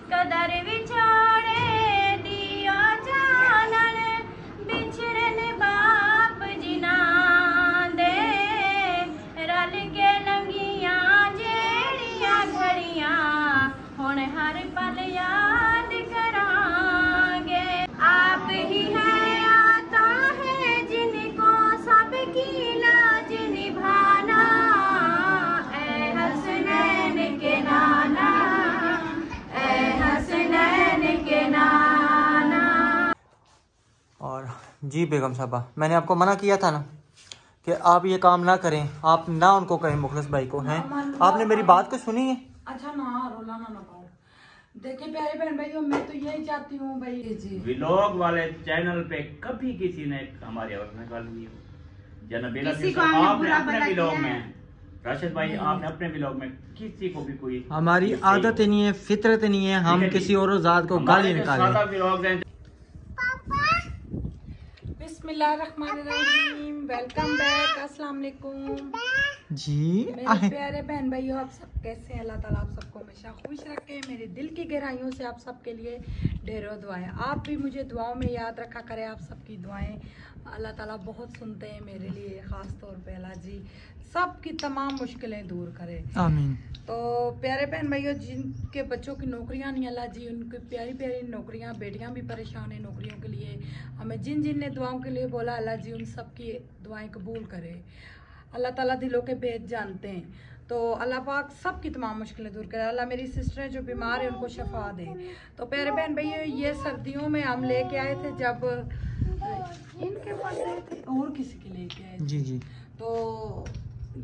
कदर विछोड़े दियो जानन बिछड़न बाप जिना दे रल के लंगियां जेड़ियां घड़ियां हुण हर पल याद करांगे। आप ही है आता है जिनको सबकी लाज निभाना, ऐ हसनैन के नाना, ऐ हसनैन के नाना। और जी बेगम साहबा, मैंने आपको मना किया था ना कि आप ये काम ना करें, आप ना उनको कहें मुखलिस भाई को, हैं? आपने मेरी बात को सुनी है? अच्छा ना रोला ना पाओ। देखिए प्यारे बहन भाइयों, मैं तो यही चाहती हूँ भाई जी, व्लॉग वाले चैनल पे कभी किसी ने हमारी आवाज निकाल ली हो। जनबीला आपने अपने व्लॉग में, राशिद भाई आपने अपने व्लॉग में किसी को भी कोई, हमारी आदत नहीं है, फितरत नहीं है, हम किसी और जात को गाली निकालें। बिस्मिल्लाहिर्रहमानिर्रहीम, वेलकम बैक, अस्सलाम वालेकुम जी मेरे प्यारे बहन भाइयों, आप सब कैसे हैं? अल्लाह ताला आप सबको हमेशा खुश रखे। मेरे दिल की गहराइयों से आप सबके लिए ढेरों दुआएं। आप भी मुझे दुआओं में याद रखा करें। आप सबकी दुआएं अल्लाह ताला बहुत सुनते हैं मेरे लिए, ख़ास तौर पे अल्लाह जी सबकी तमाम मुश्किलें दूर करे, आमीन। तो प्यारे बहन भाइयों, जिनके बच्चों की नौकरियां नहीं, अल्लाह जी उनकी प्यारी प्यारी नौकरियां, बेटियां भी परेशान हैं नौकरियों के लिए। हमें जिन जिन ने दुआओं के लिए बोला, अल्लाह जी उन सब की दुआएं कबूल करे। अल्लाह ताला दिलों के भेद जानते हैं, तो अल्लाह पाक सबकी तमाम मुश्किलें दूर करे। अल्लाह मेरी सिस्टरें जो बीमार है उनको शफा दे। तो प्यारे बहन भैया, ये सर्दियों में हम लेके आए थे, जब इनके पर्दे थे और किसी के लेके आए थे। जी जी। तो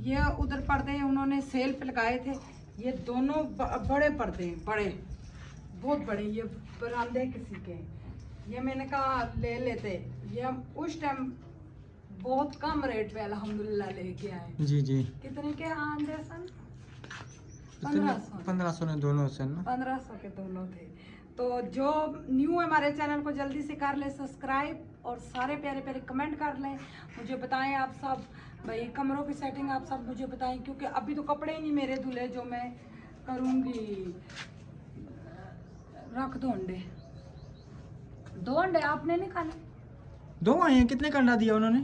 ये उधर पर्दे उन्होंने सेल पे लगाए थे। ये दोनों बड़े पर्दे, बड़े बहुत बड़े, ये बरामदे किसी के। ये मैंने कहा ले लेते, ये हम उस टाइम बहुत कम रेट पे अल्हम्दुलिल्लाह लेके आए। जी जी। कितने के आंदे सन? 1500 ने दोनों से ना, 1500 के दोनों थे। तो जो न्यू है हमारे चैनल को जल्दी से कर ले सब्सक्राइब, और सारे प्यारे प्यारे कमेंट कर लें। मुझे बताएं आप सब भाई, कमरों की सेटिंग आप सब मुझे बताएं, क्योंकि अभी तो कपड़े ही नहीं मेरे धुले जो मैं करूँगी। रख दो अंडे, 2 अंडे आपने नहीं खाने? 2 आए हैं। कितने का अंडा दिया उन्होंने?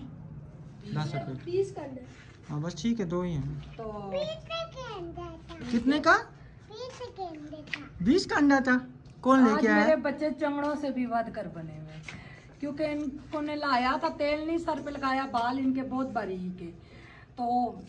10 रुपये। 20 का अंडा। हाँ बस ठीक है, 2 ही हैं। तो कितने का? 20 का अंडा था। कौन लेके आया? मेरे बच्चे चंगड़ों से भी वध कर बने हुए, क्योंकि इनको ने लाया था तेल, नहीं सर पे लगाया, बाल इनके बहुत बारीक है, तो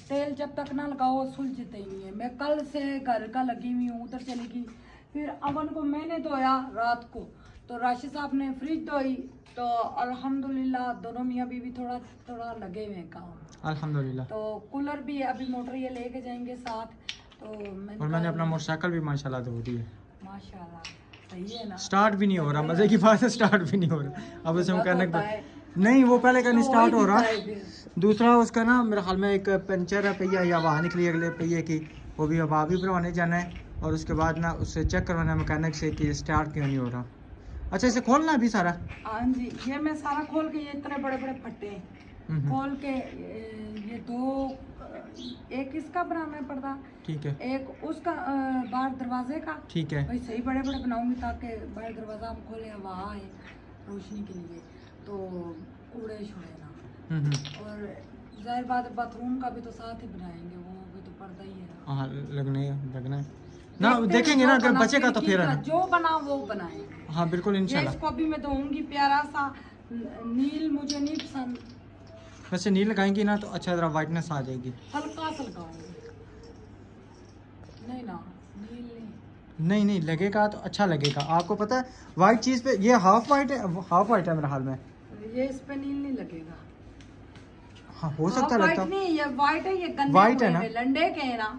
तेल जब तक ना लगाओ सुलझते ही नहीं है। मैं कल से घर का लगी हुई हूँ, उधर चली गई, फिर अवन को मैंने धोया रात को, तो राशिद साहब ने फ्रिज धोई, तो अल्हम्दुलिल्लाह दोनों मियाँ बीवी थोड़ा थोड़ा लगे हुए हैं काम, अल्हम्दुलिल्लाह। तो कूलर भी है, अभी मोटर ये लेके जाएंगे साथ। तो मैंने अपना मोटरसाइकिल भी माशाल्लाह धो दिया। माशाल्लाह सही है ना। स्टार्ट भी नहीं हो रहा, मजे की बात है, स्टार्ट भी नहीं हो रहा। अब उसे मैकेनिक नहीं, वो पहले का नहीं स्टार्ट हो रहा। दूसरा उसका ना मेरे ख्याल में एक पंचर है पहिया, या वहाँ निकली अगले पहिए की, वो भी अब भी बनवाने जाना है, और उसके बाद ना उससे चेक करवाना है मैकेनिक से कि स्टार्ट क्यों नहीं हो रहा। अच्छा, इसे खोलना है अभी सारा? हाँ जी, ये मैं सारा खोल के, ये इतने बड़े बड़े फट्टे हैं, खोल के ये 2, एक इसका बनाना है पर्दा, ठीक है, एक उसका बाहर दरवाजे का, ठीक है भाई, सही बड़े बड़े बनाऊंगी ताकि बाहर दरवाजा हम खोले, हवा आए रोशनी के लिए, तो कूड़े छुड़े ना। और जाहिर बात बाथरूम का भी तो साथ ही बनाएंगे, वो भी तो पर्दा ही है। हाँ लगना है ना, देखेंगे ना, अगर बचेगा तो फिर जो बना वो बनाएंगे। हाँ बिल्कुल इंशाल्लाह। इसको भी मैं दूंगी प्यारा सा नील, मुझे नहीं पसंद। वैसे नील लगाएंगी ना तो अच्छा, जरा वाइटनेस आ जाएगी। हल्का सा लगाऊंगी, नहीं ना नील नहीं लगेगा तो अच्छा लगेगा। आपको पता है व्हाइट चीज पे, ये हाफ वाइट है मेरे हाल में, ये इस पे नील नहीं लगेगा। हाँ हो सकता है, लगता नहीं, ये व्हाइट है, ये गन्ने व्हाइट है ना, लंडे के है ना,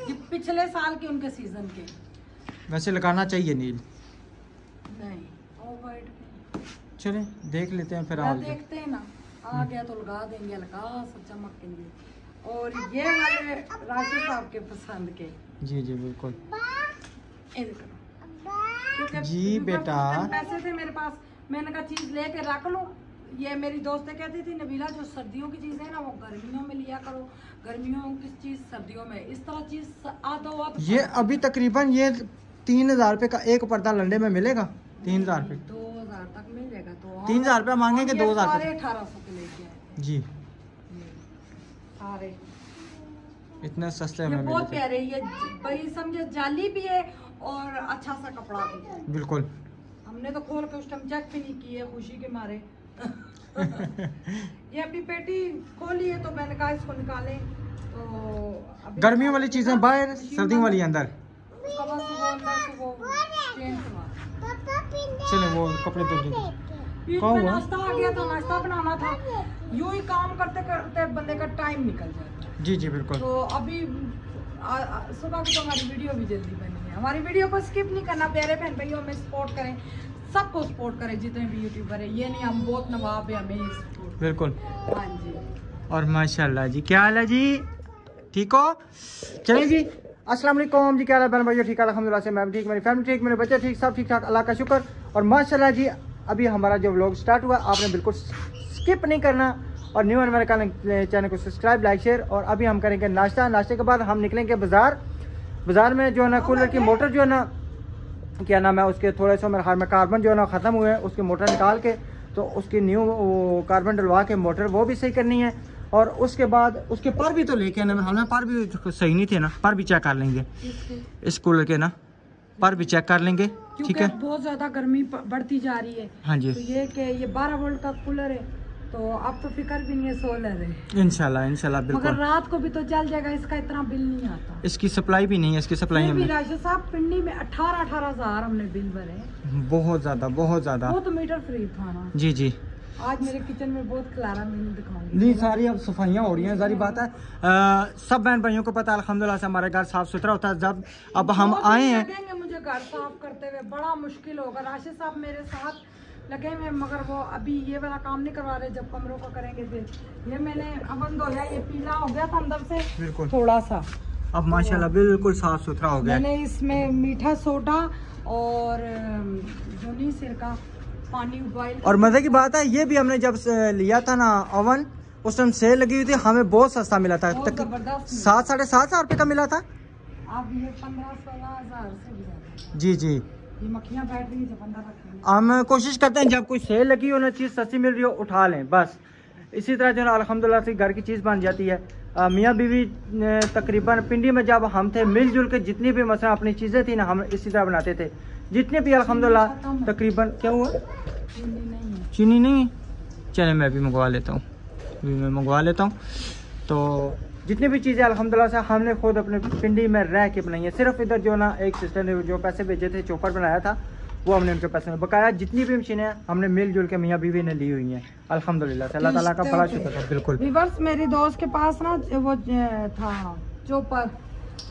ये पिछले साल के उनके सीजन के। वैसे लगाना चाहिए नील, नहीं और व्हाइट। चले देख लेते हैं फिर, आप देखते हैं ना, आ गया तो लगा देंगे, हल्का सा चमक के लिए। और ये वाले राशिद साहब के पसंद के। जी जी बिल्कुल जी बेटा, पैसे थे मेरे पास, मैंने कहा चीज लेके रख लो। ये मेरी दोस्तें कहती थी नबीला जो सर्दियों की चीज़ है ना वो गर्मियों में लिया करो, गर्मियों की चीज़ सर्दियों में, इस तरह चीज़ आता हुआ। ये अभी तकरीबन ये 3,000 रुपये का एक पर्दा लंडे में मिलेगा? 3,000 रुपये 2,000 तक मिल जाएगा। तो 3,000 रुपया मांगेंगे, 2,000 सारे 1800 के लेके आए जी। सारे इतने सस्ते ये में बहुत मिलते। प्यारे, ये भाई समझे जाली भी है और अच्छा सा कपड़ा भी है। बिल्कुल। हमने तो खोल के उस टाइम चेक भी नहीं किए खुशी के मारे। ये अभी पेटी खोली है तो मैंने कहा इसको निकालें। तो अभी गर्मियों वाली चीजें बाहर, सर्दियों वाली अंदर। उसका बस वो अंदर से वो चेंज करवा। चले वो कपड़े धो देंगे। बीच कहाँ में हुआ? नाश्ता आ गया था, नाश्ता बनाना था। यूं ही काम करते करते बंदे का टाइम निकल जाता है। जी जी बिल्कुल। तो अभी सुबह की तो हमारी वीडियो भी जल्दी बनी है। हमारी वीडियो को स्किप नहीं करना, प्यारे बहन भाइयों हमें सपोर्ट करें, सबको सपोर्ट करें जितने भी यूट्यूबर है। ये नहीं हम बहुत नवाब है, हमें सपोर्ट। बिल्कुल। हाँ जी। और माशाल्लाह जी, क्या हाल है जी? ठीक हो? चलें जी। अस्सलाम वालेकुम जी, क्या हाल है बहन भाइयों? ठीक है अल्हम्दुलिल्लाह से, मैं ठीक, मेरी फैमिली ठीक, मेरे बच्चे ठीक, सब ठीक ठाक, अल्लाह का शुक्र। और माशाल्लाह जी अभी हमारा जो व्लॉग स्टार्ट हुआ, आपने बिल्कुल स्किप नहीं करना और न्यू है मेरे चैनल को सब्सक्राइब, लाइक, शेयर। और अभी हम करेंगे नाश्ता। नाश्ते के बाद हम निकलेंगे बाज़ार में जो है ना कूलर की मोटर जो है ना, क्या नाम है उसके, थोड़े से मेरे हाथ में कार्बन जो है ना ख़त्म हुए हैं, उसकी मोटर निकाल के तो उसकी न्यू कार्बन डलवा के मोटर वो भी सही करनी है। और उसके बाद उसके पर भी तो लेके आना, मेरे हाल में पर भी सही नहीं थे ना, पर भी चेक कर लेंगे इस कूलर के ना, पर भी चेक कर लेंगे। ठीक है, बहुत ज्यादा गर्मी बढ़ती जा रही है। हाँ जी। तो ये 12 वोल्ट का कूलर है, तो अब तो फिक्र भी नहीं है, सोलर है। इंशाल्लाह इंशाल्लाह मगर बिल्कुल। रात को भी तो जल जाएगा, इसका इतना बिल नहीं आता। इसकी सप्लाई भी नहीं है, इसकी सप्लाई फिर भी हमें राशिद साहब पिंडी में 18 हजार हमने बिल भरे। बहुत ज़्यादा वो तो मीटर फ्री था ना। जी जी। आज मेरे किचन में बहुत खलारा, मैंने दिखाऊंगी। नहीं, सारी अब सफाइयाँ हो रही हैं, सारी बात है। सब बहन भाइयों को पता है अल्हम्दुलिल्लाह से हमारा घर साफ सुथरा होता है। जब अब हम आए हैं, लगेंगे मुझे घर साफ करते हुए, बड़ा मुश्किल होगा। राशिद साहब मेरे साथ लगे हुए, मगर वो अभी ये वाला काम नहीं करवा रहे, जब कमरों का करेंगे फिर। ये मैंने अवन धोया, ये पीला हो गया था अंदर से बिल्कुल थोड़ा सा, अब माशाल्लाह बिल्कुल साफ सुथरा हो गया। मैंने इसमें मीठा सोडा और जोनी सिरका पानी उबाल। और मजे की बात है, ये भी हमने जब लिया था ना ओवन, उस टाइम सेल लगी हुई थी, हमें बहुत सस्ता मिला था, बहुत तक जबरदस्त 7 साढ़े 7 हज़ार रुपये का मिला था। अब ये 15-16 हजार से भी ज्यादा। जी जी। ये मक्खियाँ बैठ रही है, जब अंदर रखेंगे। हम कोशिश करते हैं जब कोई सेल लगी हो ना, चीज़ सस्ती मिल रही हो, उठा लें बस। इसी तरह जो है अल्हम्दुलिल्लाह से घर की चीज़ बन जाती है। मियाँ बीवी तकरीबन पिंडी में जब हम थे, मिलजुल के जितनी भी मसला अपनी चीज़ें थी ना, हम इसी तरह बनाते थे। जितने भी अल्हम्दुलिल्लाह तकरीबन, क्या हुआ? चीनी नहीं, चले मैं भी मंगवा लेता हूँ, मैं मंगवा लेता हूँ। तो जितनी भी चीज़ें अल्हम्दुलिल्लाह से हमने खुद अपने पिंडी में रह के बनाई है। सिर्फ इधर जो ना एक सिस्टर ने जो पैसे भेजे थे, चौपर बनाया था, वो हमने उनके पैसे में बकाया। जितनी भी मशीनें हमने मिलजुल के मियाँ बीवी ने ली हुई हैं अल्हम्दुलिल्लाह से, अल्लाह ताला का बड़ा शुक्र है। बिल्कुल। रिवर्स मेरी दोस्त के पास ना वो था चौपर,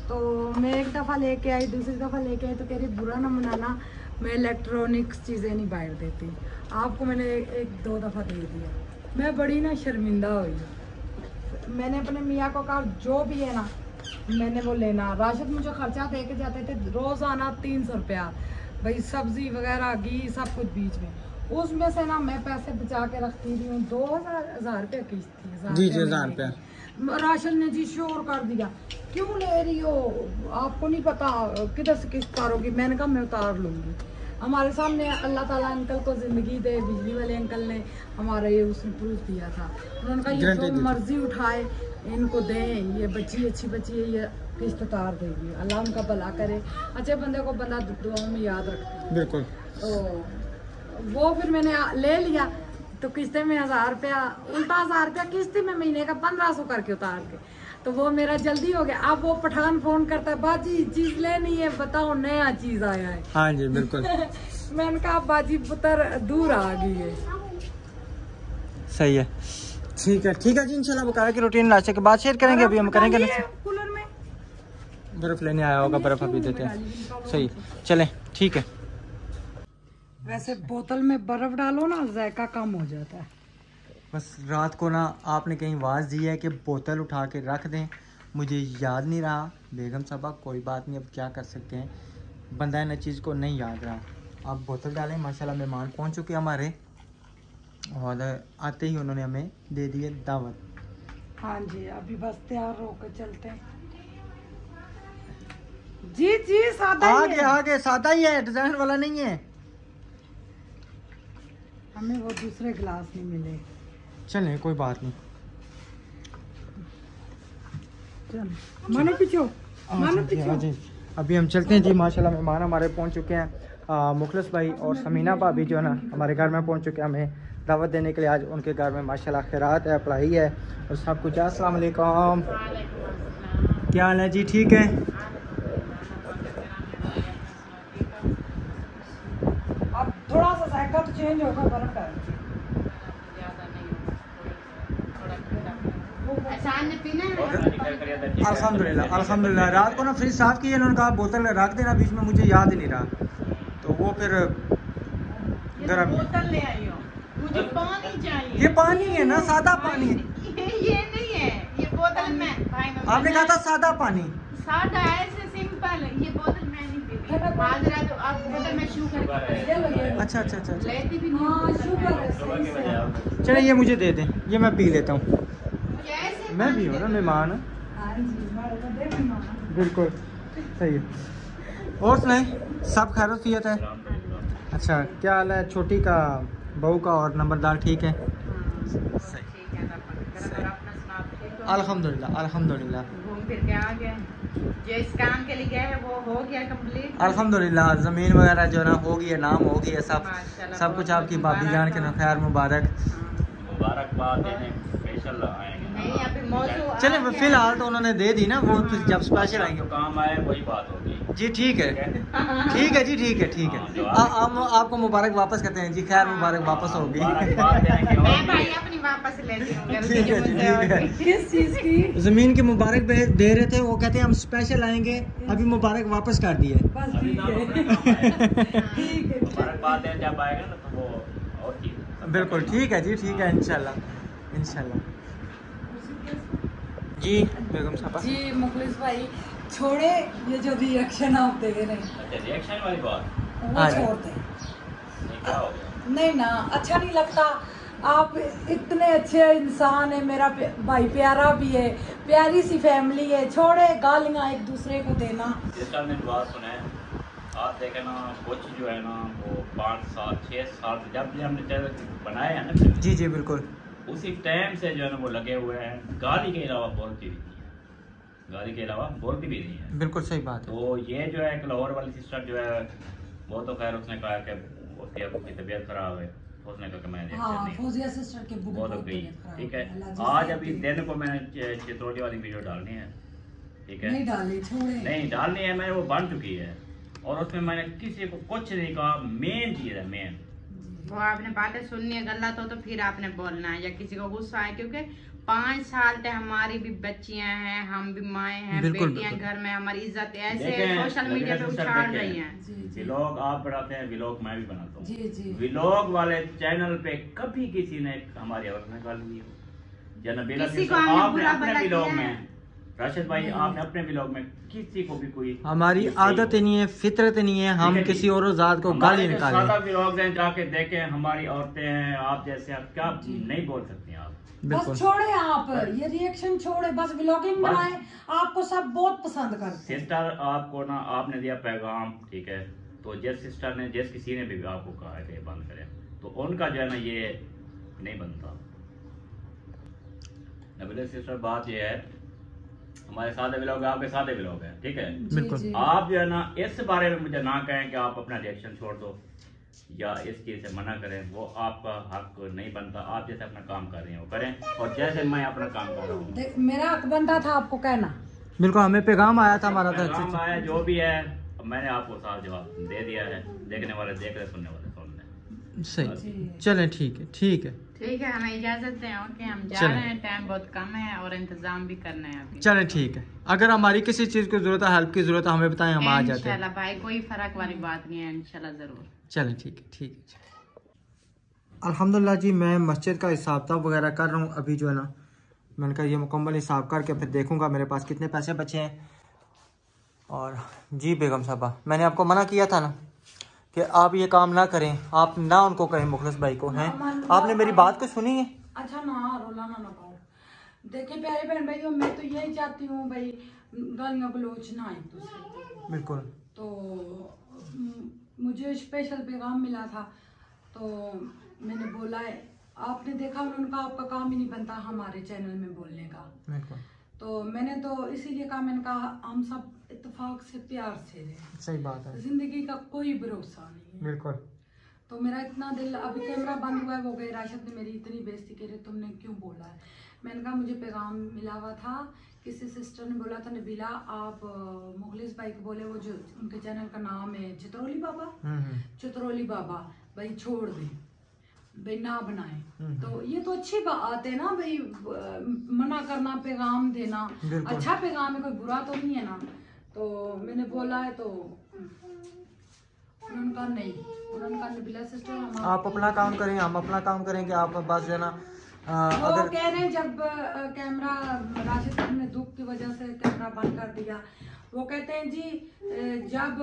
तो मैं एक दफ़ा लेके आई, दूसरी दफ़ा लेके आई तो कह रही बुरा ना मनाना, मैं इलेक्ट्रॉनिक्स चीज़ें नहीं बाहर देती, आपको मैंने एक दो दफ़ा दे दिया। मैं बड़ी ना शर्मिंदा हुई। मैंने अपने मियाँ को कहा जो भी है ना मैंने वो लेना। राशिद मुझे खर्चा दे के जाते थे रोज़ाना 300 रुपया, भाई सब्जी वगैरह घी सब कुछ बीच में। उसमें से ना मैं पैसे बचा के रखती रही हूँ। 2,000 रुपया किस्त थी। जी जी, 1000 रुपया। राशिद ने जी शोर कर दिया, क्यों ले रही हो, आपको नहीं पता किधर से किस्त उतारोगी। मैंने कहा मैं उतार लूँगी। हमारे सामने अल्लाह ताला अंकल को ज़िंदगी दे, बिजली वाले अंकल ने हमारा ये उसने प्रूफ दिया था। उन्होंने कहा ये जो मर्जी उठाए इनको दें, ये बच्ची अच्छी बच्ची है, ये किस्त उतार देगी, अल्लाह उनका भला करे। अच्छे बंदे को बंदा दुआओं में याद रखता है। बिल्कुल। तो वो फिर मैंने ले लिया, तो किस्ते में 1000 रुपया, उल्टा 1000 रुपया किस्ती में महीने का 1500 करके उतार के, तो वो मेरा जल्दी हो गया। अब वो पठान फोन करता है, बाजी चीज लेनी है, बताओ नया चीज आया है। हाँ जी बिल्कुल। मैंने कहा बाजी पुत्र दूर आ गई है। सही है, ठीक है जी। इंशाल्लाह बकाया की रूटीन नाश्ते के बाद शेयर करेंगे। अभी हम करेंगे ना, कूलर में बर्फ लेने आया होगा, बर्फ अभी देते हैं। सही, चलें ठीक है। वैसे बोतल में बर्फ डालो ना, जायका कम हो जाता है। बस रात को ना आपने कहीं आवाज़ दी है कि बोतल उठा के रख दें, मुझे याद नहीं रहा। बेगम साहबा कोई बात नहीं, अब क्या कर सकते हैं, बंदा इन चीज़ को नहीं याद रहा। आप बोतल डालें। माशाल्लाह मेहमान पहुंच चुके हमारे, और आते ही उन्होंने हमें दे दिए दावत। हाँ जी, अभी बस तैयार होकर चलते हैं। जी जी सादा ही है। आगे सादा ही है, डिजाइन वाला नहीं है। हमें वो दूसरे गिलास नहीं मिले। चलें कोई बात नहीं। मानो पीछो, मानो जी, पीछो। जी। अभी हम चलते हैं जी। माशाल्लाह मेहमान हमारे पहुंच चुके हैं। मुखलिस भाई और समीना भाभी जो है ना हमारे घर में पहुंच चुके हैं हमें दावत देने के लिए। आज उनके घर में माशाल्लाह खैरात है, पढ़ाई है और सब कुछ। अस्सलाम वालेकुम, क्या हाल है जी? ठीक है। अब थोड़ा सा जायका तो चेंज होगा, बर्फ है। अल्हम्दुलिल्लाह अल्हम्दुलिल्लाह। रात को ना फ्रिज साफ की है, उन्होंने कहा बोतल रख देना बीच में, मुझे याद ही नहीं रहा, तो वो फिर गर्म। बोतल ले आई हो, मुझे पानी चाहिए। ये पानी है ना, सादा पानी। ये नहीं है, ये बोतल में भाई में आपने कहा था सादा पानी। सादा ऐसे सिंपल, ये बोतल मैं नहीं पीती। हाजरा तो अब बोतल में शुगर है। अच्छा अच्छा अच्छा अच्छा। लेती भी नहीं। हाँ शुगर है, सही से। चलिए ये मुझे दे दें, ये मैं पी लेता हूँ। कैसे मैं भी हूँ ना मेहमान। हाँ जी, हमारे को दे मेहमान। बिल्कुल सही है। और सुनाए, सब खैरियत है? अच्छा, क्या हाल है छोटी का, बहू का और नंबरदार ठीक है? सही। ठीक है, अपना सुनाओ, ठीक हो? अल्हम्दुलिल्लाह अल्हम्दुलिल्लाह। घूम फिर के आ गए, जो इस काम के लिए गए हैं वो हो गया कंप्लीट। अल्हम्दुलिल्लाह ज़मीन वगैरह जो है ना हो गई है, नाम हो गई है, सब माशाल्लाह, सब कुछ बहुत आपकी भाभी जान के ना खैर मुबारक। मुबारकबाद देने स्पेशल आएंगे। नहीं अभी मौसम चले फिलहाल तो उन्होंने दे दी ना, वो फिर जब स्पेशल आएंगे। जो काम आए वही बात होगी जी ठीक है, ठीक है जी, ठीक है ठीक है। हम आपको मुबारक वापस कहते हैं जी, खैर मुबारक वापस होगी। मुबारकबाद देने के मैं और भाई अपनी वापस लेती हूँ, गलती ठीक है जो जी, मुझसे ठीक है। होगी। किस चीज की? जमीन की मुबारक दे रहे थे, वो कहते हैं हम स्पेशल आएंगे, अभी मुबारक वापस कर दिए। बस अभी ठीक ना है। अपना काम आए। ठीक है। मुबारकबाद देने जब आएगा ना तो वो और चीज बिल्कुल ठीक है जी, ठीक है, इंशाल्लाह इंशाल्लाह। जी बेगम साहब। जी मुखलिस भाई छोड़े, ये जो रिएक्शन आप दे रहे हैं अच्छा रिएक्शन वाली बात वो हाँ। छोड़ दें। नहीं, क्या हो गया? नहीं ना, अच्छा नहीं लगता। आप इतने अच्छे इंसान है, मेरा भाई प्यारा भी है, प्यारी सी फैमिली है, छोड़े गालियाँ एक दूसरे को देना। जिसका हमने दुआ सुना है, आप देखे ना कुछ जो है ना वो 5 साल 6 साल से जब हमने चैनल बनाया है ना, जी जी बिल्कुल। उसी टाइम से जो है ना वो लगे हुए हैं। गाली के अलावा बोलती भी नहीं है, गाली के अलावा बोलती भी नहीं है। बिल्कुल सही बात है। तो ये जो है एक लाहौर वाली सिस्टर जो है वो तो खैर उसने कहा कि उसकी अबू की तबीयत खराब है, तो उसने कहा कि मैं रिएक्शन हाँ, नहीं फौजिया सिस्टर के बुक वो तो गई। ठीक है, आज अभी दिन को मैंने चितौड़ी वाली वीडियो डालनी है। ठीक है, नहीं डाले, छोड़े। नहीं डालनी है, मैंने वो बन चुकी है और उसमें मैंने किसी को कुछ नहीं कहा। मेन चीज है, मेन वो आपने बातें सुननी है, गलत हो तो फिर आपने बोलना है, या किसी को गुस्सा है, क्योंकि 5 साल तक हमारी भी बच्चियां हैं, हम भी माएँ हैं, बिल्कुल, बेटियां बिल्कुल। घर में, हमारी इज्जत ऐसे देखें, सोशल मीडिया पे देखें, उछाल देखें। रही हैं। जी जी व्लॉग आप बनाते हैं, व्लॉग मैं भी बनाता हूँ। जी जी। व्लॉग वाले चैनल पे कभी किसी ने हमारी औरत में गाली नहीं हो। जनबीला किसी को हमने आपने बुरा अपने भला व्लॉग किया है? में, राशिद भाई आपने अपने व्लॉग में किसी को भी कोई हमारी आदत ही नहीं है, फितरत नहीं है, हम ठीक है जी। किसी और जात को हमारे गाली जो निकालें। सादा व्लॉग हैं जाके देखें, हमारी औरतें हैं, आप जैसे आप क्या नहीं बोल सकती हैं आप। बिल्कुल बस छोड़े आप ये रिएक्शन छोड़े, बस व्लॉगिंग बस। बनाए, आपको सब बहुत पसंद करते हैं। सिस्टर आपको ना आपने दिया पैगाम, ठीक है, तो जिस सिस्टर ने जिस किसी ने भी आपको कहा है कि बंद करें, तो उनका जो है ना ये नहीं बनता। नबीला सिस्टर बात ये है, हमारे सादे व्लॉग है, आपके सादे व्लॉग है, ठीक है। जी, बिल्कुल। जी। आप जो है ना इस बारे में मुझे ना कहें कि आप अपना रिएक्शन छोड़ दो या इस चीज से मना करें, वो आपका हक नहीं बनता। आप जैसे अपना काम कर रहे हैं वो करें, और जैसे मैं अपना काम कर रहा हूँ। देख, मेरा हक बनता था आपको कहना। बिल्कुल, हमें पैगाम आया था हमारा पैगाम आया जो भी है, मैंने आपको साफ जवाब दे दिया है। देखने वाले देख रहे, सुनने वाले सुन रहे। सही। चलें ठीक है, ठीक है, ठीक है, हमें इजाजत दें। ओके, हम जा चलें। रहे हैं, टाइम बहुत कम है और इंतजाम भी करना है अभी। चलें ठीक है। अगर हमारी किसी चीज़ की ज़रूरत है, हेल्प की ज़रूरत है, हमें बताएं, हम आ जाते हैं। इंशाल्लाह भाई, कोई फर्क वाली बात नहीं है, इंशाल्लाह जरूर। चलें ठीक है, ठीक है। अल्हम्दुलिल्लाह जी, मैं मस्जिद का हिसाब किताब वगैरह कर रहा हूँ अभी जो है ना। मैंने कहा ये मुकम्मल हिसाब करके फिर देखूंगा मेरे पास कितने पैसे बचे हैं। और जी बेगम साहबा, मैंने आपको मना किया था ना कि आप ये काम ना करें, आप ना उनको कहें, मुखलिस भाई को हैं। आपने मेरी बात को सुनी है? अच्छा ना रोला ना पाओ। देखिए प्यारे बहन भाइयों, मैं तो यही चाहती हूँ भाई, गालियाँ गलोच ना एक दूसरे को। बिल्कुल। तो मुझे स्पेशल पैगाम मिला था, तो मैंने बोला है, आपने देखा उन्होंने कहा आपका काम ही नहीं बनता हमारे चैनल में बोलने का। बिल्कुल। तो मैंने तो इसीलिए कहा, मैंने कहा हम सब इत्तेफाक से प्यार से रहे। सही बात है। जिंदगी का कोई भरोसा नहीं है। बिल्कुल। तो मेरा इतना दिल, अभी कैमरा बंद हुआ है, वो गए राशिद ने मेरी इतनी बेइज्जती की, तुमने क्यों बोला है। मैंने कहा मुझे पैगाम मिला हुआ था, किसी सिस्टर ने बोला था, नबीला आप मुखलिस भाई को बोले, वो जो उनके चैनल का नाम है चित्रोली बाबा, चित्रोली बाबा, भाई छोड़ दे, भाई ना बनाए। तो ये तो अच्छी बात है ना भाई, मना करना, पैगाम देना अच्छा पैगाम है, कोई बुरा तो नहीं है ना। तो मैंने बोला है, तो उन्होंने कहा नहीं, उन्होंने कहा नबीला सिस्टर आप अपना काम करें, हम अपना काम करेंगे, आप बस जो ना वो अगर कह रहे हैं जब कैमरा राशिद ने दुख की वजह से कैमरा बंद कर दिया, वो कहते हैं जी जब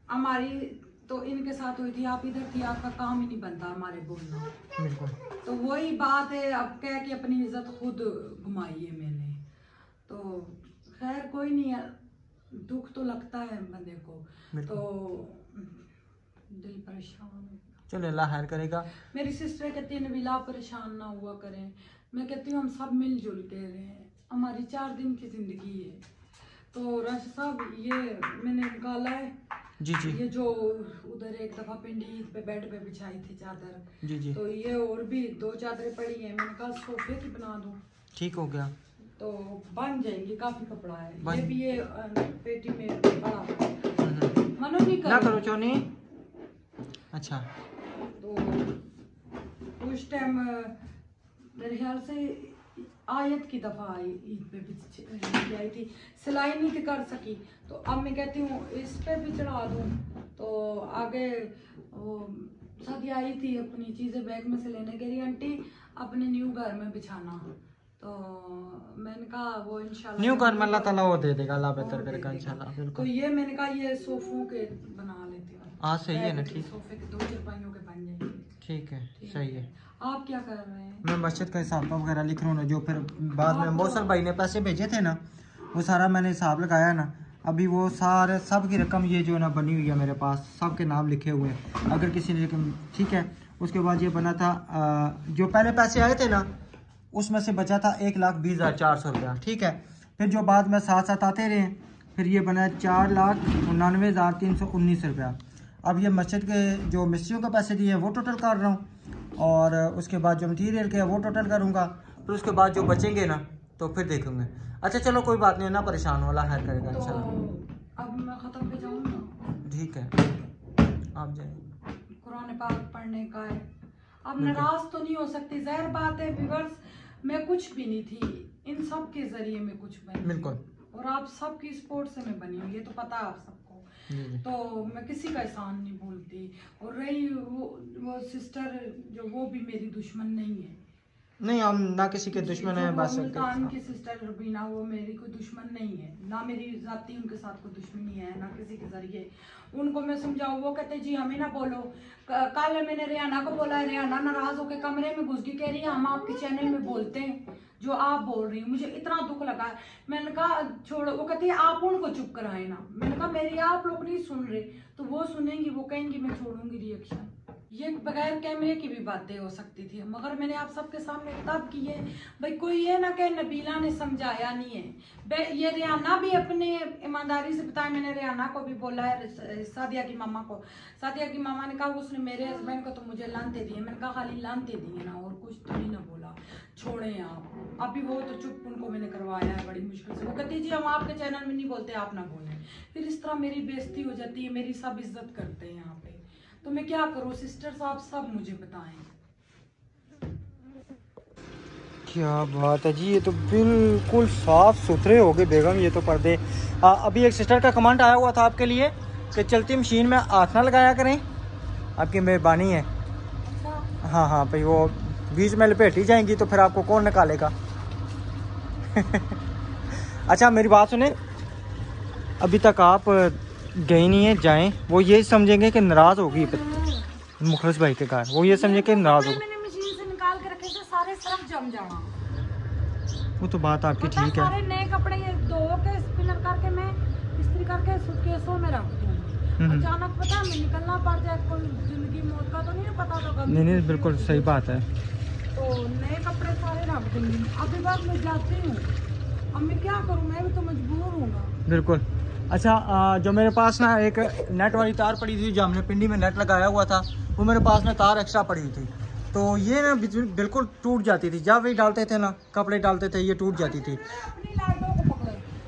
हमारी तो इनके साथ हुई थी, आप इधर थी, आपका काम ही नहीं बनता हमारे बोलना। बिल्कुल। तो वही बात है, अब कह के अपनी इज्जत खुद घुमाई है मैंने। तो खैर कोई नहीं है, दुख तो लगता है बंदे को, तो दिल परेशान है। चलो अल्लाह खैर करेगा। मेरी सिस्टर कहती है नबीला परेशान ना हुआ करें, मैं कहती हूँ हम सब मिलजुल के रहें, हमारी 4 दिन की जिंदगी है। तो राशिद साहब ये मैंने निकाला है जी जी, ये जो उधर एक दफा पिंडी पे बेड पे बिछाई थी चादर जी जी, तो ये और भी 2 चादरें पड़ी हैं, मैंने कहा सोफे की बना दूं, ठीक हो गया, तो बन जाएंगी, काफी कपड़ा है। ये भी ये पेटी में पड़ा हुआ है, मनो नहीं ना करो चोनी। अच्छा, तो उस टाइम मेरे ख्याल से आयत की दफा आई, ईद पे आई थी, सिलाई नहीं थी कर सकी, तो अब मैं कहती हूँ इस पे भी चढ़ा दूँ। तो आगे वो शादी आई थी अपनी चीज़ें बैग में से लेने के लिए, आंटी अपने न्यू घर में बिछाना, तो मैंने कहा वो इंशाल्लाह न्यू घर में अल्लाह ताला वो दे देगा, अल्लाह बेहतर करेगा इंशाल्लाह। तो बिल्कुल, ये मैंने कहा ये सोफों के बना लेती हूँ। हाँ सही है ना, ठीक, सोफे के 2 चारपाइयों के बन जाएंगे। ठीक है, सही है। आप क्या कर रहे हैं? मैं मस्जिद का हिसाब वगैरह लिख रहा हूँ ना, जो फिर बाद में मौसल भाई ने पैसे भेजे थे ना, वो सारा मैंने हिसाब लगाया ना, अभी वो सारे सब की रकम ये जो ना बनी हुई है मेरे पास, सब के नाम लिखे हुए हैं, अगर किसी ने रकम, ठीक है। उसके बाद ये बना था जो पहले पैसे आए थे ना, उसमें से बचा था 1,20,400 रुपया, ठीक है। फिर जो बाद में साथ साथ आते रहे, फिर ये बना 4,99,319 रुपया। अब ये मस्जिद के जो मिस्त्रियों के पैसे दिए वो टोटल कर रहा हूँ, और उसके बाद जो मटीरियल के वो टोटल करूँगा, फिर उसके बाद जो बचेंगे ना तो फिर देखेंगे। अच्छा चलो कोई बात नहीं, ना परेशान हो, अल्लाह खैर करेगा इंशाल्लाह। अब मैं ख़त्म पे जाऊँगा, ठीक है, आप जाइए, कुरान पाक पढ़ने का है। अब नाराज तो नहीं हो सकती, जाहिर बात है व्यूअर्स, मैं कुछ भी नहीं थी, इन सब के जरिए मैं कुछ बनी, बिल्कुल, और आप सबकी सपोर्ट से मैं बनी हूँ, ये तो पता है आप सबको। तो मैं किसी का एहसान नहीं भूलती। और रही वो सिस्टर जो, वो भी मेरी दुश्मन नहीं है, नहीं हम ना किसी के दुश्मन है, बस मुल्तान की सिस्टर रुबीना, वो मेरी कोई दुश्मन नहीं है, ना मेरी जाती उनके साथ कोई दुश्मनी है, ना किसी के जरिए उनको मैं समझाऊँ। वो कहते जी हमें ना बोलो, कल मैंने रेहाना को बोला, रेहाना नाराज होकर कमरे में घुस गई, कह रही है हम आपके चैनल में बोलते हैं जो आप बोल रही हैं, मुझे इतना दुख लगा। मैंने कहा छोड़ो, वो कहती है आप उनको चुप कराए ना, मैंने कहा मेरी आप लोग नहीं सुन रहे तो वो सुनेंगी, वो कहेंगी मैं छोड़ूंगी रिएक्शन। ये बगैर कैमरे की भी बातें हो सकती थी, मगर मैंने आप सबके सामने तब की है भाई, कोई ये ना कहे नबीला ने समझाया नहीं है। ये रेहाना भी अपने ईमानदारी से बताया, मैंने रेहाना को भी बोला है, सादिया की मामा को, सादिया की मामा ने कहा उसने मेरे हस्बैंड को तो मुझे लानते दिए, मैंने कहा खाली लानते दिए ना, और कुछ तो नहीं ना बोला, छोड़े आप। अभी वो तो चुप उनको मैंने करवाया है बड़ी मुश्किल से, वो कहती जी हम आपके चैनल में नहीं बोलते, आप ना बोलें। फिर इस तरह मेरी बेइज्जती हो जाती है, मेरी सब इज्जत करते हैं यहाँ पे, तो मैं क्या करूँ? सिस्टर साहब सब मुझे बताएं। क्या बात है जी, ये तो बिल्कुल साफ सुथरे हो गए बेगम, ये तो पर्दे। अभी एक सिस्टर का कमेंट आया हुआ था आपके लिए कि चलती मशीन में हाथ ना लगाया करें, आपकी मेहरबानी है। हाँ हाँ भाई, वो बीच में लपेट ही जाएंगी तो फिर आपको कौन निकालेगा। अच्छा मेरी बात सुने, अभी तक आप गए नहीं है, जाएं, वो ये समझेंगे कि नाराज होगी मुखलिस भाई के घर, वो ये समझे कि नाराज होगी। मैंने मशीन से निकाल के रखे थे, सारे सरफ जम जाना। वो तो बात आपकी ठीक है। सारे नए कपड़े ये धो के स्पिनर करके मैं इस्त्री करके सूटकेसों में रख दूँ। अचानक पता है मैं निकलना पड़ जाए, कोई जिंदगी मौत का तो नहीं पता तो नहीं बिल्कुल सही बात है। तो नए कपड़े सारे रख दूंगी। अभी बात मैं जाती हूँ, अब मैं क्या करूँ, मैं भी तो मजबूर हूँगा। बिल्कुल। अच्छा जो मेरे पास ना एक नेट वाली तार पड़ी थी, जो हमने पिंडी में नेट लगाया हुआ था, वो मेरे पास ना तार एक्स्ट्रा पड़ी हुई थी, तो ये ना बिल्कुल टूट जाती थी। जब भी डालते थे ना कपड़े डालते थे ये टूट जाती थी।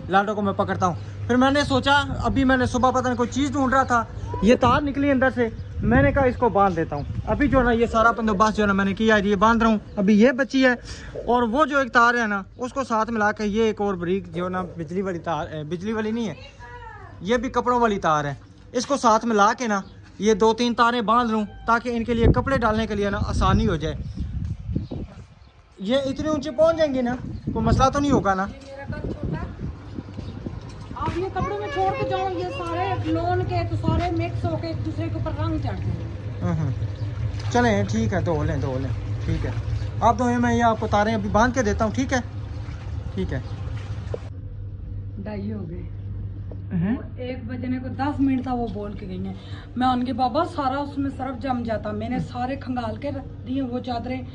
लाटों को मैं पकड़ता हूँ। फिर मैंने सोचा, अभी मैंने सुबह पता नहीं कोई चीज़ ढूंढ रहा था, ये तार निकली अंदर से, मैंने कहा इसको बांध देता हूँ। अभी जो ना ये सारा बंदोबस्त जो ना मैंने किया है, ये बांध रहा हूँ। अभी ये बची है, और वो जो एक तार है ना उसको साथ मिला के ये एक और ब्रिक जो ना बिजली वाली तार है, बिजली वाली नहीं है, ये भी कपड़ों वाली तार है, इसको साथ मिला के ना ये 2-3 तारें बांध लूँ, ताकि इनके लिए कपड़े डालने के लिए ना आसानी हो जाए। ये इतने ऊंचे पहुँच जाएंगे ना, कोई मसला तो नहीं होगा ना। अब ये कपड़ों में छोड़ के जाऊँ, ये सारे लोन के तो सारे मिक्स होके एक दूसरे के ऊपर रंग चढ़ते हैं। चलें ठीक है, धो लें ठीक है। आप तो मैं ये आपको तारें अभी बांध के देता हूँ, ठीक है। 2:30 हो गए, 1 बजने को 10 मिनट था वो बोल के गई हैं। मैं उनके बाबा सारा उसमें सर्फ जम जाता, मैंने सारे खंगाल के रख दिए, वो चादरें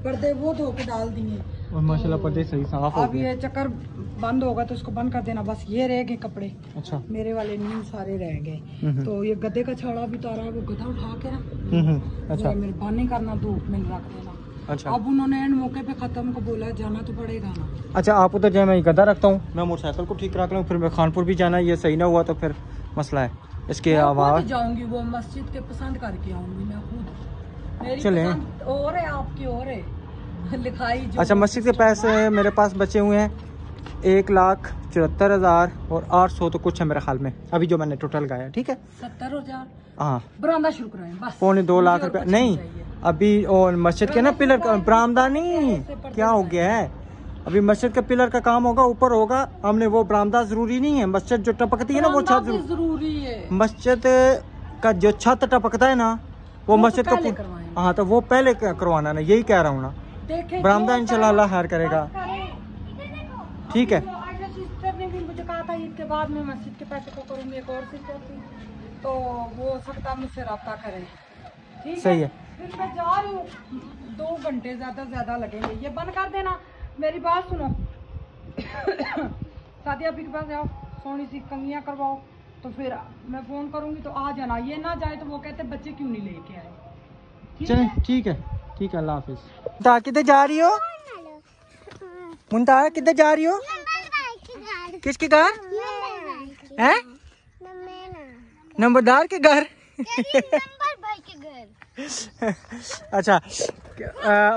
पर्दे वो धो के डाल दिए, और माशाल्लाह पर्दे सही साफ हो अब गए। ये चक्कर बंद होगा तो इसको बंद कर देना, बस ये रह गए कपड़े। अच्छा, मेरे वाले नहीं सारे रह गए। तो ये गद्दे का छाड़ा भी तारा है, वो गद्दा उठा के ना अच्छा मेहरबानी करना, धूप में रख देना। अच्छा, अब उन्होंने एंड मौके पे खत्म को बोला जाना तो पड़ेगा ना। अच्छा आप उधर जाए, मैं गद्दा रखता हूँ, मैं मोटरसाइकिल को ठीक रख लूँ, फिर मैं खानपुर भी जाना है, ये सही ना हुआ तो फिर मसला है इसके आवाज़। जाऊंगी वो मस्जिद के पसंद करके आऊंगी मैं खुद, मेरी चलें। पसंद और है आपकी और है लिखाई जो। अच्छा, मस्जिद के पैसे मेरे पास बचे हुए हैं 1,74,000 और 800 तो कुछ है मेरे ख्याल में, अभी जो मैंने टोटल गाया, ठीक है। 70,000 हाँ, बरामदा शुरू कराएं बस। 2.25 लाख रुपया नहीं, अभी और मस्जिद के ना पिलर का बरामदा नहीं, क्या हो गया है, अभी मस्जिद के पिलर का काम होगा, ऊपर होगा। हमने वो बरामदा जरूरी नहीं है, मस्जिद जो टपकती है ना वो छत जरूरी है, मस्जिद का जो छत टपकता है ना वो मस्जिद का, हाँ तो वो पहले करवाना ना, यही कह रहा हूँ ना। बरामदा इंशाल्लाह अल्लाह खैर करेगा, ठीक है। सिस्टर ने भी मुझे कहा था ईद के बाद मैं मस्जिद के पैसे को करूंगी, एक और सिस्टर थी, तो वो सकता मुझसे रब्ता करे, ठीक सही है। फिर मैं जा रही हूँ, 2 घंटे ज्यादा लगेंगे, ये बंद कर देना। मेरी बात सुनो सादिया के पास जाओ, सोनी सी कंगियां करवाओ, तो फिर मैं फोन करूंगी तो आ जाना, ये ना जाए तो वो कहते बच्चे क्यों नहीं लेके आए। चलें ठीक है, अल्लाह हाफिज। मुंता किधर जा रही हो? मुंता किधर जा रही हो? किसके घर है? नंबरदार के घर। अच्छा,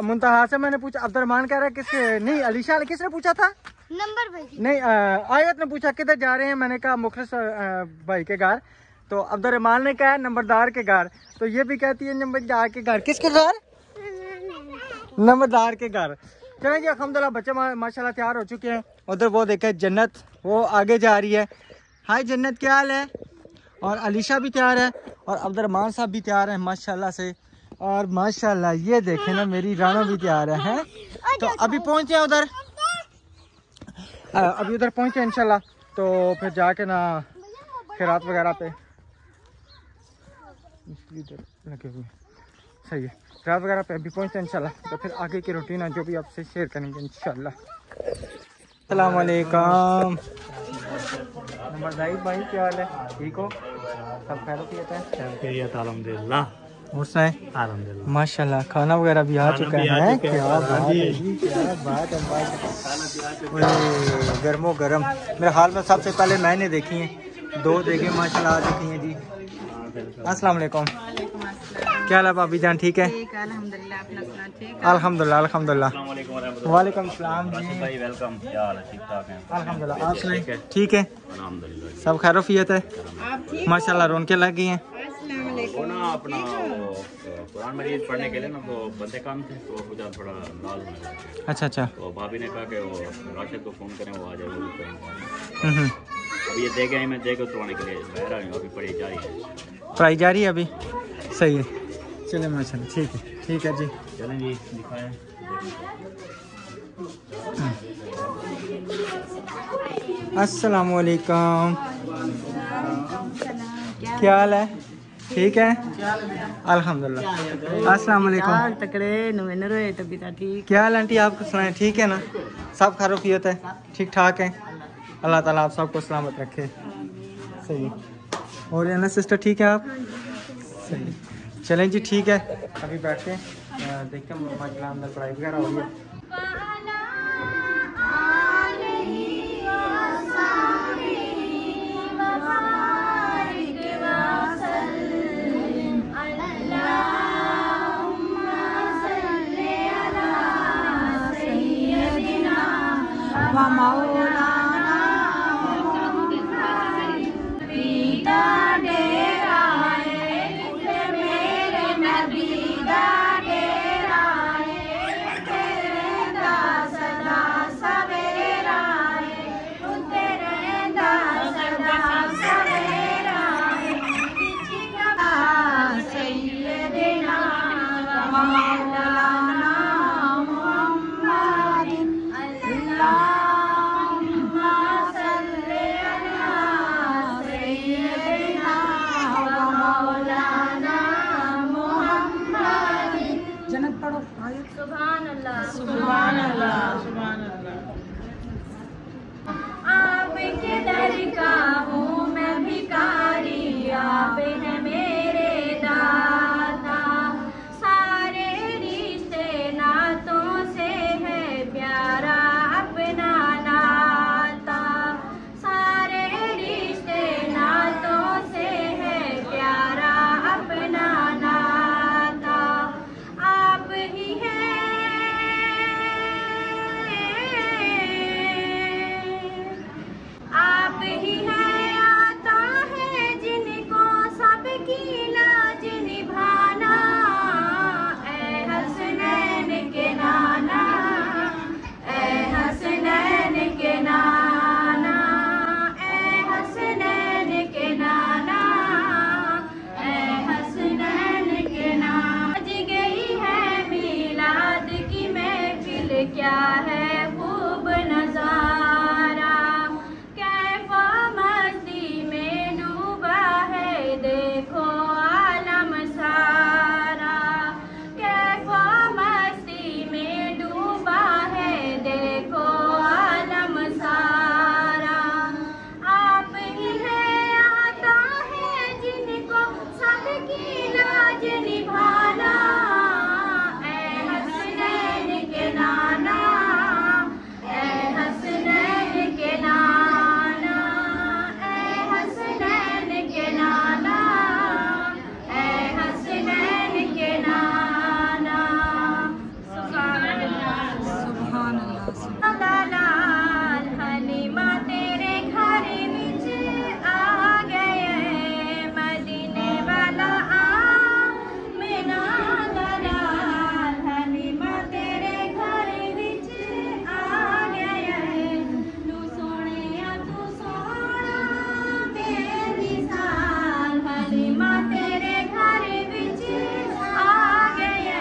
मुंतहा से मैंने पूछा, अब्दुर्रहमान कह रहा है किसके, नहीं अलीशा किसने पूछा था? नंबर भाई नहीं, आयत ने पूछा किधर जा रहे हैं, मैंने कहा मुखलिस भाई के घर, तो अब्दुर्रहमान ने कहा नंबरदार के घर, तो ये भी कहती है नंबरदार के घर। किसके घर? नंबरदार के घर। चलें जी, अल्हम्दुलिल्लाह बच्चे माशाल्लाह तैयार हो चुके हैं। उधर वो देखे जन्नत, वो आगे जा रही है। हाय जन्नत, क्या हाल है? और अलीशा भी तैयार है, और अब्दुर्रहमान साहब भी तैयार है माशाल्लाह से, और माशाल्लाह ये देखे ना मेरी रानो भी तैयार है। तो अभी पहुंचे हैं उधर, अभी उधर पहुंचे इंशाल्लाह, तो फिर जाके ना खैरात वगैरह पे लगे हुए, सही है, खैरात वगैरह पे अभी पहुंचते हैं इंशाल्लाह, तो फिर आगे की रूटीन है जो भी आपसे शेयर करेंगे इंशाल्लाह। अस्सलाम वालेकुम। नंबरदार भाई क्या हाल है, ठीक हो? सब खैरियत है? अल्हम्दुलिल्लाह। और सुनाए? अल्हम्दुलिल्लाह माशाल्लाह खाना वगैरह भी आ चुका है। क्या बात है जी, क्या बात है। गर्मो गर्म, मेरे हाल में सबसे पहले मैंने देखी हैं, 2 देखे माशाल्लाह आ चुकी हैं जी। अस्सलाम वालेकुम, क्या हाल है भाभी जान, ठीक है? अल्हम्दुलिल्लाह, अपना सुना ठीक है? अल्हम्दुलिल्लाह अल्हम्दुलिल्लाह। वालेकुम सलाम जी, भाई वेलकम, क्या हाल है? ठीक ठाक है अल्हम्दुलिल्लाह। आप सुनाए? ठीक है, अल्हम्दुलिल्लाह, सब खैरियत है माशाल्लाह, रौनकें लग गई हैं। वो ना अपना कुरान मजीद पढ़ने के लिए ना तो बंदे काम थे, तो मुझे थोड़ा नाज होने लगा। अच्छा अच्छा, तो भाभी ने कहा कि वो राशिद को फ़ोन करें, वो आ जाए, वो भी करेंगे। हम्म। अब ये दे गए, मैं दे के उतरवाने के लिए बाहर आई हूँ, अभी पढ़ाई जारी है। पढ़ाई जारी है अभी, सही है। चले माशाल्लाह, ठीक है जी। चलें जी, दिखाएं। अस्सलामुअलैकुम, क्या हाल है? ठीक है अल्हम्दुलिल्लाह। अस्सलामुअलैकुम। तकड़े नवें रोए तबीयत ठीक। क्या हाल आंटी, आपको सुनाए? ठीक है ना? सब खैरियत है, ठीक ठाक है? अल्लाह ताला आप सबको सलामत रखे। सही। और अना सिस्टर ठीक है आप? सही। चलें जी, ठीक है, अभी बैठते हैं, देखते हैं माशाल्लाह अंदर पढ़ाई वगैरह हो रही है। सुभान अल्लाह, सुभान अल्लाह, सुभान अल्लाह। आपके दर का हूँ मैं भिखारी, आप हैं मेरे दाता। सारे रिश्ते नातों से है प्यारा अपना नाता। सारे रिश्ते नातों से है प्यारा अपना नाता। आप ही हैं, आप ही हैं, आता है जिनको सबकी लाज निभाना। ऐ हसनैन के नाना, ऐ हसनैन के नाना, ऐ हसनैन के नाना, ऐ हसनैन के नाना। आज गई है मिलाद की महफिल, क्या है खूब नजारा। कैफा मस्ती में डूबा है देखो आलम सारा। कैफा मस्ती में डूबा है देखो आलम सारा। आप ही हैं, आता है जिनको सबकी लाज निभाना। ऐ हसनैन के नाना, ऐ हसनैन के नाना, ऐ हसनैन के नाना, ऐ हसनैन के नाना। सुभान अल्लाह, सुभान अल्लाह। दलाल हलीमा तेरे घर विच आ गए, मदीने वाला मेरा दलाल हलीमा तेरे घर विच आ गए। तू सोहणिया तू सोहणा बेमिसाल, हलीमा तेरे घर विच आ गए,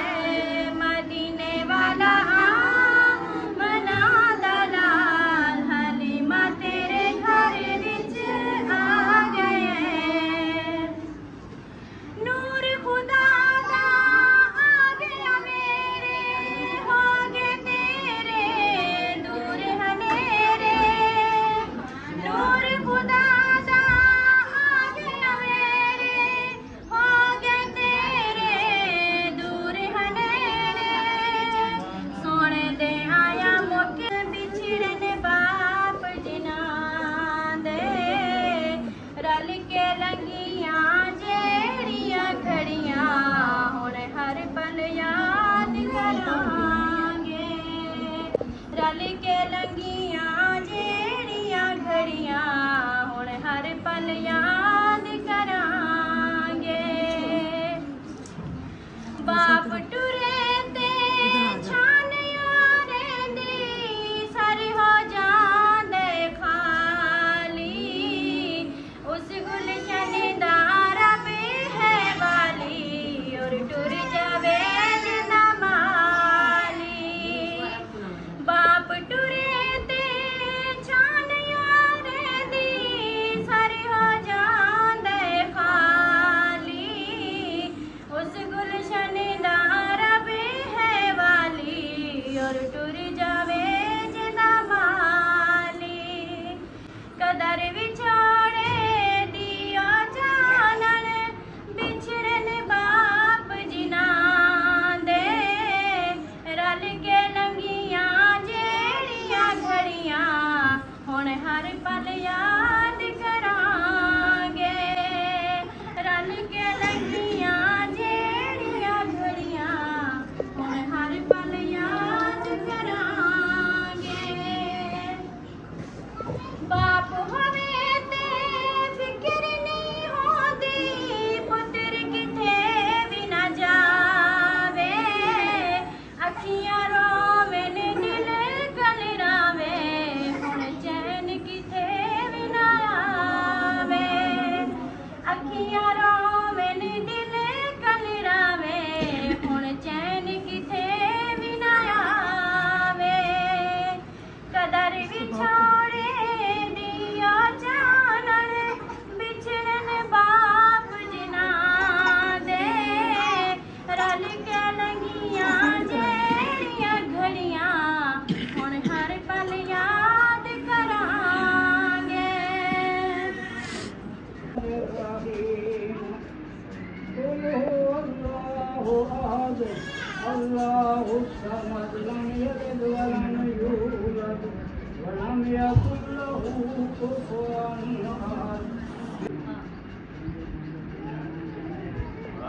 मदीने वाला मना दलाल हलीमा तेरे घर विच आ गए। नूर खुदा दा आ गया मेरे, हो गए तेरे दूर हनेरे। नूर खुदा दा आ गया मेरे, हो गए तेरे दूर हनेरे। सोने दे आया मुख बिछड़न बाप जिना दे, रल के लंगियां जेड़ियां घड़ियां हुण हर पल याद करांगे। रल के लंगियां जेड़ियां घड़ियां हुण हर पल याद करांगे। बाप टुरे ते छान यारें दी सर हो जांदे खाली। उस गुलशन दा रब है वाली, और टुर जावे जिंदा माली।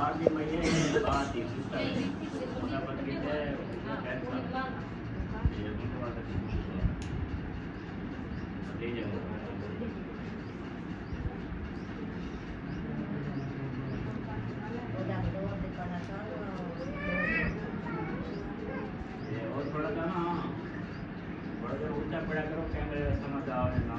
आगे भैया ये बात ही सुनता है अपना बच्चे है कैसा ये मुझे बात ले जाओ ये और थोड़ा सा ना थोड़ा सा ऊंचा पड़ा करो कैमरे समझ आओ ना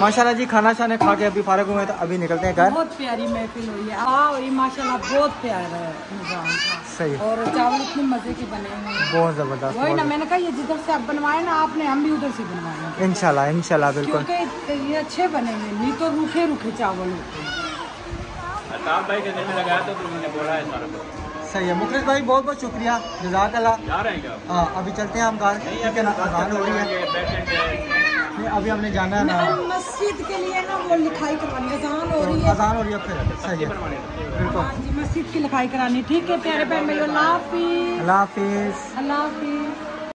माशाल्लाह जी खाना शाने खा के अभी फारग हुए तो अभी निकलते हैं घर। बहुत प्यारी महफिल हुई है। हाँ और ये माशाल्लाह बहुत प्यारा है निजाम था। सही है। और चावल इतने मजे के बने हुए हैं, बहुत जबरदस्त। वही ना मैंने कहा ये जिधर से आप बनवाए ना आपने हम भी उधर से बनवाए इंशाल्लाह इंशाल्लाह बिल्कुल, क्योंकि ये अच्छे बने हुए नहीं तो रूखे रूखे चावल होते हैं। अताब भाई के दिल में लगाया तो तुमने बोला है सारा कुछ सही है। मुखलिस भाई बहुत बहुत शुक्रिया, जज़ाकल्लाह। जा रहे हैं क्या? हाँ अभी चलते हैं हम घर, ठीक है ना, अज़ान हो रही है। नहीं अभी हमने जाना है ना मस्जिद के लिए ना वो लिखाई करवानी, अज़ान हो रही है, अज़ान हो रही है फिर सही है बिल्कुल। हाँ जी मस्जिद की लिखाई करानी, ठीक है प्यारे बहन भाई। अल्लाह हाफिज़। अल्लाह हाफिज़। अल्लाह हाफिज़।